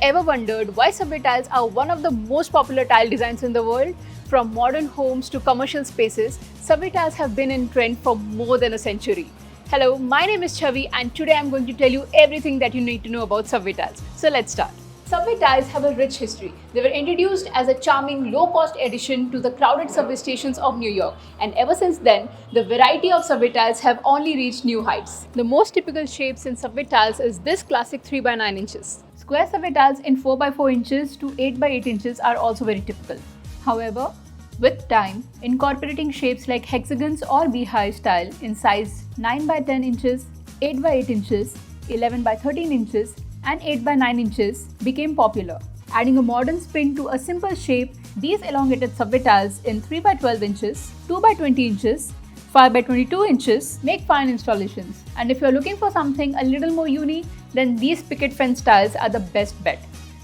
ever wondered why subway tiles are one of the most popular tile designs in the world? From modern homes to commercial spaces, subway tiles have been in trend for more than a century. Hello, my name is Chavi and today I'm going to tell you everything that you need to know about subway tiles. So let's start. Subway tiles have a rich history. They were introduced as a charming, low-cost addition to the crowded subway stations of New York, and ever since then, the variety of subway tiles have only reached new heights. The most typical shapes in subway tiles is this classic 3 by 9 inches. Square subway tiles in 4 by 4 inches to 8 by 8 inches are also very typical. However, with time, incorporating shapes like hexagons or beehive style in size 9 by 10 inches, 8 by 8 inches, 11 by 13 inches, and 8 by 9 inches became popular. Adding a modern spin to a simple shape, these elongated subway tiles in 3 by 12 inches, 2 by 20 inches, 5 by 22 inches make fine installations. And if you're looking for something a little more unique, then these picket fence tiles are the best bet.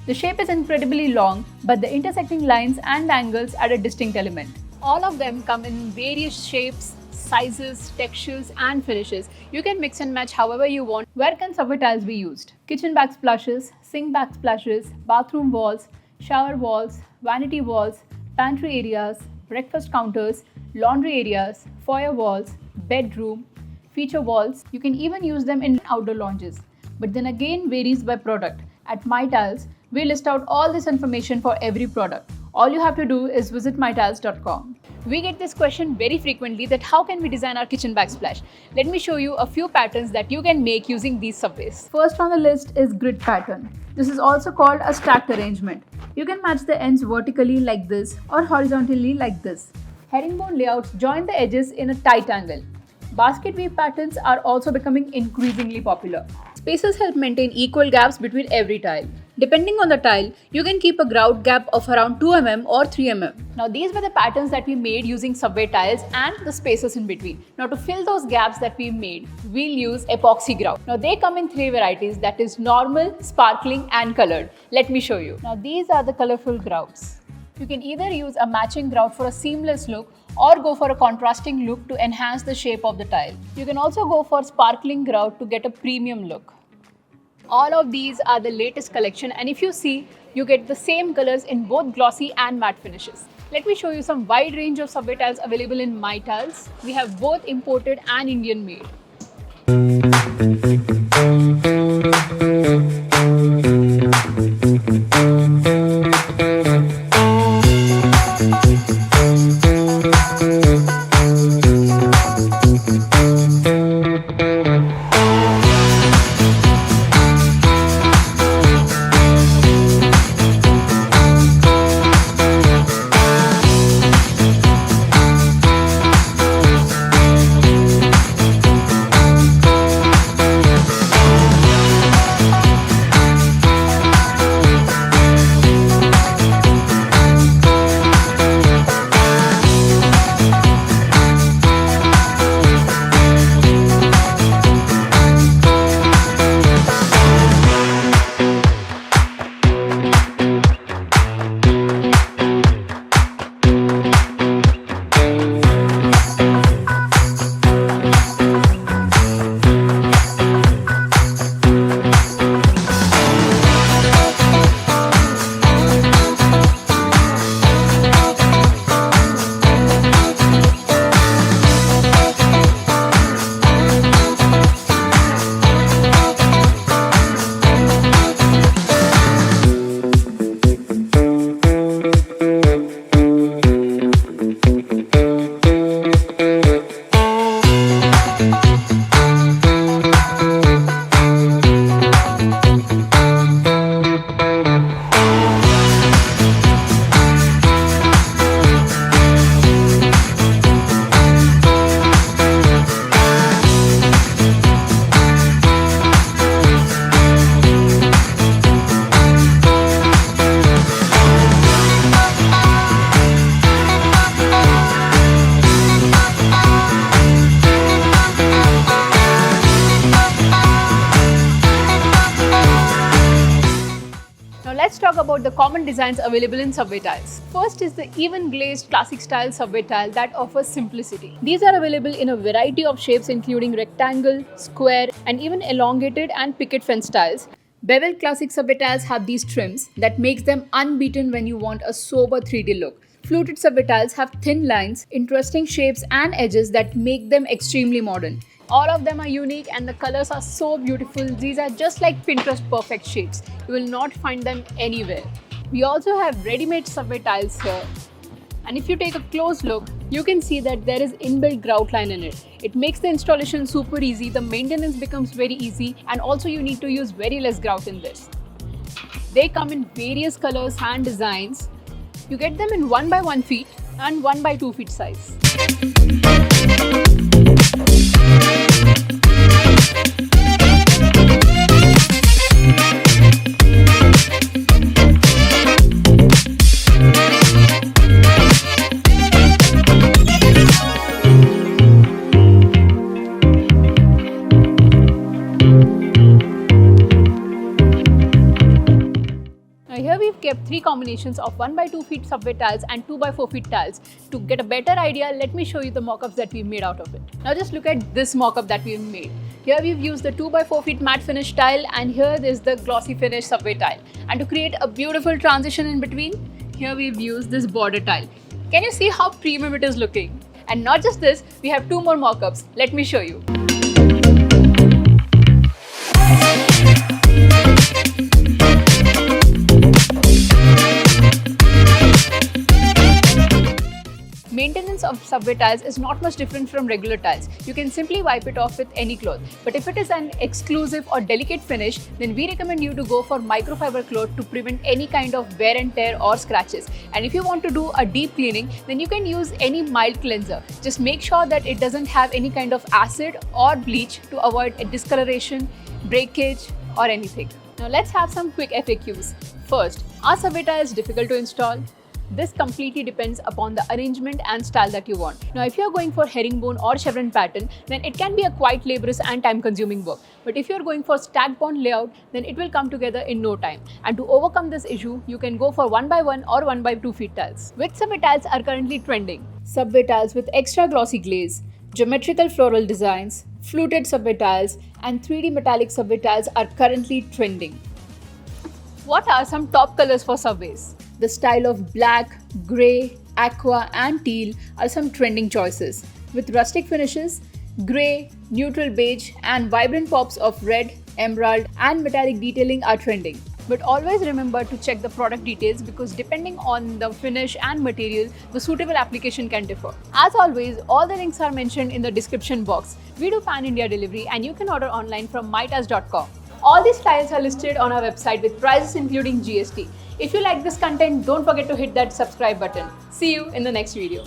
The shape is incredibly long, but the intersecting lines and angles add a distinct element. All of them come in various shapes, sizes, textures and finishes. You can mix and match however you want. Where can subway tiles be used? Kitchen backsplashes, sink backsplashes, bathroom walls, shower walls, vanity walls, pantry areas, breakfast counters, laundry areas, foyer walls, bedroom, feature walls. You can even use them in outdoor lounges. But then again varies by product. At My Tiles, we list out all this information for every product. All you have to do is visit mytiles.com. We get this question very frequently that how can we design our kitchen backsplash? Let me show you a few patterns that you can make using these subways. First on the list is grid pattern. This is also called a stacked arrangement. You can match the ends vertically like this or horizontally like this. Herringbone layouts join the edges in a tight angle. Basket weave patterns are also becoming increasingly popular. Spaces help maintain equal gaps between every tile. Depending on the tile, you can keep a grout gap of around 2 mm or 3 mm. Now these were the patterns that we made using subway tiles and the spaces in between. Now to fill those gaps that we made, we'll use epoxy grout. Now they come in 3 varieties, that is normal, sparkling and colored. Let me show you. Now these are the colorful grouts. You can either use a matching grout for a seamless look or go for a contrasting look to enhance the shape of the tile. You can also go for sparkling grout to get a premium look. All of these are the latest collection, and if you see, you get the same colors in both glossy and matte finishes. Let me show you some wide range of subway tiles available in My Tiles. We have both imported and Indian made. let's talk about the common designs available in subway tiles. First is the even glazed classic style subway tile that offers simplicity. These are available in a variety of shapes including rectangle, square, and even elongated and picket fence tiles. Bevel Classic subway tiles have these trims that makes them unbeaten when you want a sober 3D look. Fluted subway tiles have thin lines, interesting shapes and edges that make them extremely modern. All of them are unique and the colors are so beautiful. These are just like Pinterest perfect shades. You will not find them anywhere. We also have ready-made subway tiles here. And if you take a close look, you can see that there is inbuilt grout line in it. It makes the installation super easy, the maintenance becomes very easy, and also you need to use very less grout in this. They come in various colors and designs. You get them in 1x1 feet and 1x2 feet size. Here we've kept 3 combinations of 1x2 feet subway tiles and 2x4 feet tiles. To get a better idea, let me show you the mock-ups that we've made out of it. Now just look at this mock-up that we've made. Here we've used the 2x4 feet matte finish tile and here is the glossy finish subway tile. And to create a beautiful transition in between, here we've used this border tile. Can you see how premium it is looking? And not just this, we have 2 more mock-ups. Let me show you. Maintenance of subway tiles is not much different from regular tiles. You can simply wipe it off with any cloth. But if it is an exclusive or delicate finish, then we recommend you to go for microfiber cloth to prevent any kind of wear and tear or scratches. And if you want to do a deep cleaning, then you can use any mild cleanser. Just make sure that it doesn't have any kind of acid or bleach to avoid a discoloration, breakage or anything. Now let's have some quick FAQs. First, are subway tiles difficult to install? This completely depends upon the arrangement and style that you want. Now, if you're going for herringbone or chevron pattern, then it can be a quite laborious and time-consuming work. But if you're going for stacked bond layout, then it will come together in no time. And to overcome this issue, you can go for 1x1 or 1x2 feet tiles. Which subway tiles are currently trending? Subway tiles with extra glossy glaze, geometrical floral designs, fluted subway tiles, and 3D metallic subway tiles are currently trending. What are some top colors for subways? The style of black, grey, aqua and teal are some trending choices. With rustic finishes, grey, neutral beige and vibrant pops of red, emerald and metallic detailing are trending. But always remember to check the product details because depending on the finish and material, the suitable application can differ. As always, all the links are mentioned in the description box. We do pan-India delivery and you can order online from mytiles.com. All these tiles are listed on our website with prices including GST. If you like this content, don't forget to hit that subscribe button. See you in the next video.